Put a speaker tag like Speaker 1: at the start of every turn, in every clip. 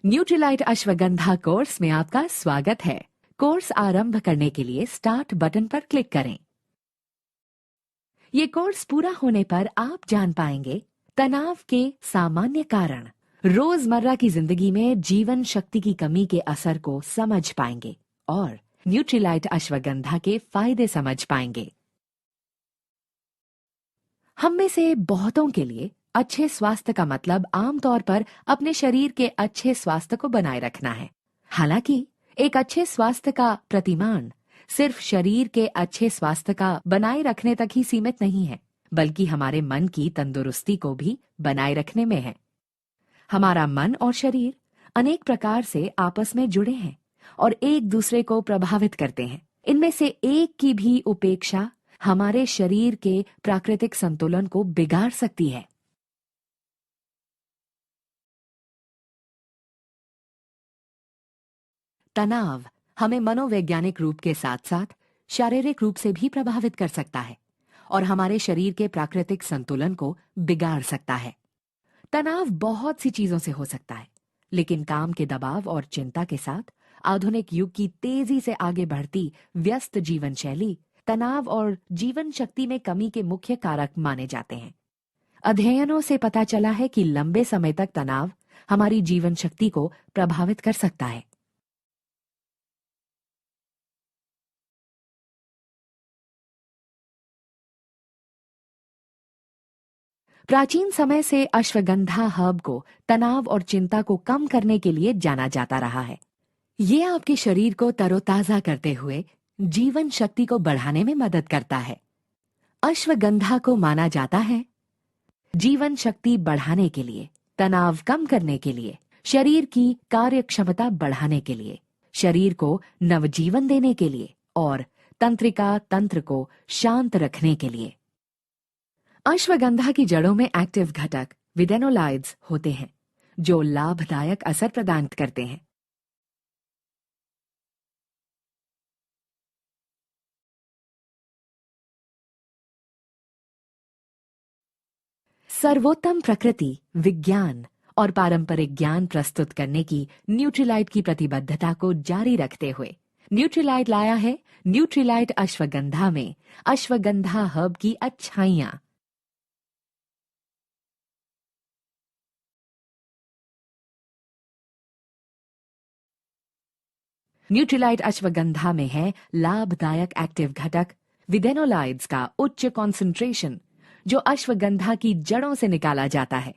Speaker 1: Nutrilite ashwagandha course में आपका स्वागत है। कोर्स आरंभ करने के लिए स्टार्ट बटन पर क्लिक करें। ये कोर्स पूरा होने पर आप जान पाएंगे तनाव के सामान्य कारण, रोजमर्रा की जिंदगी में जीवन शक्ति की कमी के असर को समझ पाएंगे और न्यूट्रीलाइट अश्वगंधा के फायदे समझ पाएंगे। हम में से बहुतों के लिए अच्छे स्वास्थ्य का मतलब आमतौर पर अपने शरीर के अच्छे स्वास्थ्य को बनाए रखना है। हालांकि एक अच्छे स्वास्थ्य का प्रतिमान सिर्फ शरीर के अच्छे स्वास्थ्य का बनाए रखने तक ही सीमित नहीं है, बल्कि हमारे मन की तंदुरुस्ती को भी बनाए रखने में है। हमारा मन और शरीर अनेक प्रकार से आपस में जुड़े हैं और एक दूसरे को प्रभावित करते हैं। इनमें से एक की भी उपेक्षा हमारे शरीर के प्राकृतिक संतुलन को बिगाड़ सकती है। तनाव हमें मनोवैज्ञानिक रूप के साथ साथ शारीरिक रूप से भी प्रभावित कर सकता है और हमारे शरीर के प्राकृतिक संतुलन को बिगाड़ सकता है। तनाव बहुत सी चीजों से हो सकता है, लेकिन काम के दबाव और चिंता के साथ आधुनिक युग की तेजी से आगे बढ़ती व्यस्त जीवन शैली तनाव और जीवन शक्ति में कमी के मुख्य कारक माने जाते हैं। अध्ययनों से पता चला है कि लंबे समय तक तनाव हमारी जीवन शक्ति को प्रभावित कर सकता है। प्राचीन समय से अश्वगंधा हर्ब को तनाव और चिंता को कम करने के लिए जाना जाता रहा है। ये आपके शरीर को तरोताजा करते हुए जीवन शक्ति को बढ़ाने में मदद करता है। अश्वगंधा को माना जाता है जीवन शक्ति बढ़ाने के लिए, तनाव कम करने के लिए, शरीर की कार्य क्षमता बढ़ाने के लिए, शरीर को नवजीवन देने के लिए और तंत्रिका तंत्र को शांत रखने के लिए। अश्वगंधा की जड़ों में एक्टिव घटक विडेनोलाइड्स होते हैं जो लाभदायक असर प्रदान करते हैं। सर्वोत्तम प्रकृति, विज्ञान और पारंपरिक ज्ञान प्रस्तुत करने की न्यूट्रीलाइट की प्रतिबद्धता को जारी रखते हुए न्यूट्रीलाइट लाया है न्यूट्रीलाइट अश्वगंधा में अश्वगंधा हर्ब की अच्छाइयां। न्यूट्रीलाइट अश्वगंधा में है लाभदायक एक्टिव घटक विडेनोलाइड्स का उच्च कॉन्सेंट्रेशन जो अश्वगंधा की जड़ों से निकाला जाता है।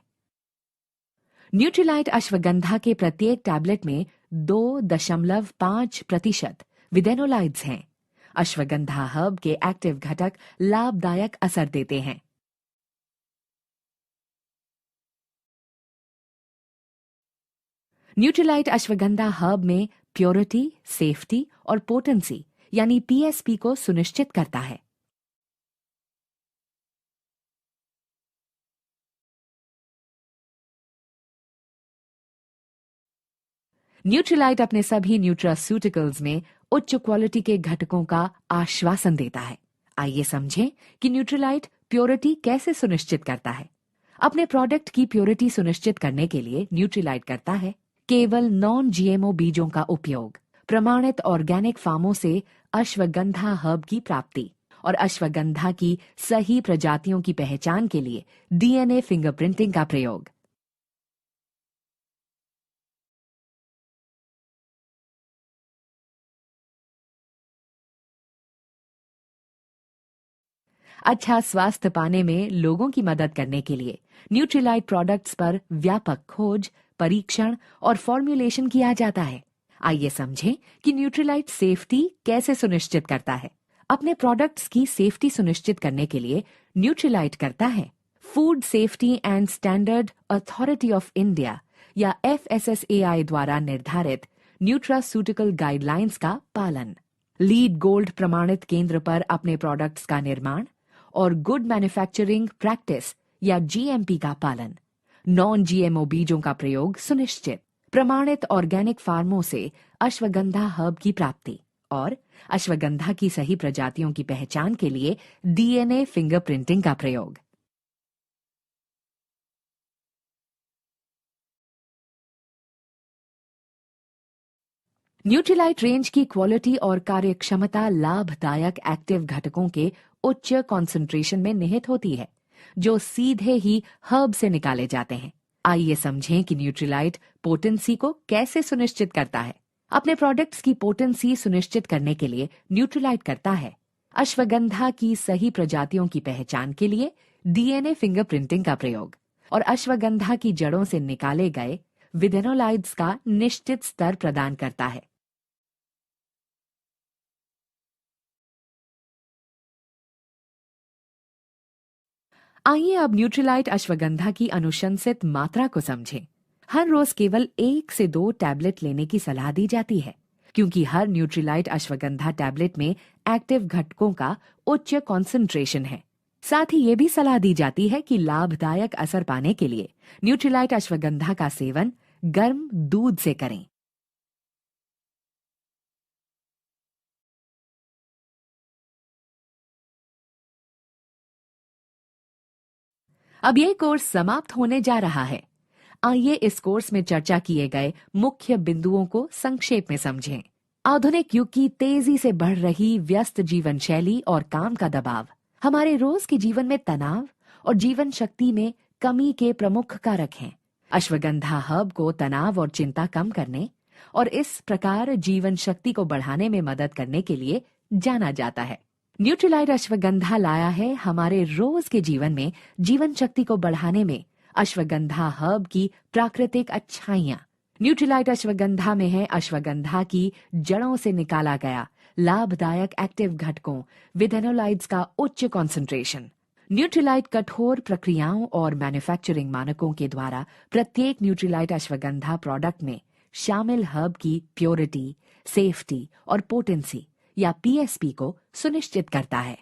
Speaker 1: न्यूट्रीलाइट अश्वगंधा के प्रत्येक टैबलेट में 2.5% विडेनोलाइड्स हैं। अश्वगंधा हर्ब के एक्टिव घटक लाभदायक असर देते हैं। न्यूट्रीलाइट अश्वगंधा हर्ब में प्योरिटी, सेफ्टी और पोटेंसी यानी पीएसपी को सुनिश्चित करता है। न्यूट्रीलाइट अपने सभी न्यूट्रास्यूटिकल्स में उच्च क्वालिटी के घटकों का आश्वासन देता है। आइए समझें कि न्यूट्रीलाइट प्योरिटी कैसे सुनिश्चित करता है। अपने प्रोडक्ट की प्योरिटी सुनिश्चित करने के लिए न्यूट्रीलाइट करता है केवल नॉन जीएमओ बीजों का उपयोग, प्रमाणित ऑर्गेनिक फार्मों से अश्वगंधा हर्ब की प्राप्ति और अश्वगंधा की सही प्रजातियों की पहचान के लिए डीएनए फिंगरप्रिंटिंग का प्रयोग। अच्छा स्वास्थ्य पाने में लोगों की मदद करने के लिए न्यूट्रीलाइट प्रोडक्ट्स पर व्यापक खोज, परीक्षण और फॉर्मुलेशन किया जाता है। आइए समझें कि न्यूट्रीलाइट सेफ्टी कैसे सुनिश्चित करता है। अपने प्रोडक्ट्स की सेफ्टी सुनिश्चित करने के लिए न्यूट्रीलाइट करता है food safety and standard authority of India या एफएसएसएआई द्वारा निर्धारित न्यूट्रास्यूटिकल गाइडलाइंस का पालन, लीड गोल्ड प्रमाणित केंद्र पर अपने प्रोडक्ट्स का निर्माण और गुड मैन्युफैक्चरिंग प्रैक्टिस या जीएमपी का पालन, नॉन जीएमओ बीजों का प्रयोग सुनिश्चित, प्रमाणित ऑर्गेनिक फार्मों से अश्वगंधा हर्ब की प्राप्ति और अश्वगंधा की सही प्रजातियों की पहचान के लिए डीएनए फिंगरप्रिंटिंग का प्रयोग। न्यूट्रीलाइट रेंज की क्वालिटी और कार्यक्षमता लाभदायक एक्टिव घटकों के उच्च कॉन्सेंट्रेशन में निहित होती है, जो सीधे ही हर्ब से निकाले जाते हैं। आइए समझें कि न्यूट्रीलाइट पोटेंसी को कैसे सुनिश्चित करता है। अपने प्रोडक्ट्स की पोटेंसी सुनिश्चित करने के लिए न्यूट्रीलाइट करता है अश्वगंधा की सही प्रजातियों की पहचान के लिए डीएनए फिंगरप्रिंटिंग का प्रयोग और अश्वगंधा की जड़ों से निकाले गए विदेनोलाइड्स का निश्चित स्तर प्रदान करता है। आइए अब न्यूट्रीलाइट अश्वगंधा की अनुशंसित मात्रा को समझें। हर रोज केवल 1 से 2 टैबलेट लेने की सलाह दी जाती है, क्योंकि हर न्यूट्रीलाइट अश्वगंधा टैबलेट में एक्टिव घटकों का उच्च कॉन्सेंट्रेशन है। साथ ही ये भी सलाह दी जाती है कि लाभदायक असर पाने के लिए न्यूट्रीलाइट अश्वगंधा का सेवन गर्म दूध से करें। अब ये कोर्स समाप्त होने जा रहा है। आइए इस कोर्स में चर्चा किए गए मुख्य बिंदुओं को संक्षेप में समझें। आधुनिक युग की तेजी से बढ़ रही व्यस्त जीवन शैली और काम का दबाव हमारे रोज के जीवन में तनाव और जीवन शक्ति में कमी के प्रमुख कारक हैं। अश्वगंधा हर्ब को तनाव और चिंता कम करने और इस प्रकार जीवन शक्ति को बढ़ाने में मदद करने के लिए जाना जाता है। न्यूट्रीलाइट अश्वगंधा लाया है हमारे रोज के जीवन में जीवन शक्ति को बढ़ाने में अश्वगंधा हर्ब की प्राकृतिक अच्छाइयां। न्यूट्रीलाइट अश्वगंधा में है अश्वगंधा की जड़ों से निकाला गया लाभदायक एक्टिव घटकों विदेनोलाइड्स का उच्च कॉन्सेंट्रेशन। न्यूट्रीलाइट कठोर प्रक्रियाओं और मैन्युफैक्चरिंग मानकों के द्वारा प्रत्येक न्यूट्रीलाइट अश्वगंधा प्रोडक्ट में शामिल हर्ब की प्योरिटी, सेफ्टी और पोटेंसी या पीएसपी को सुनिश्चित करता है।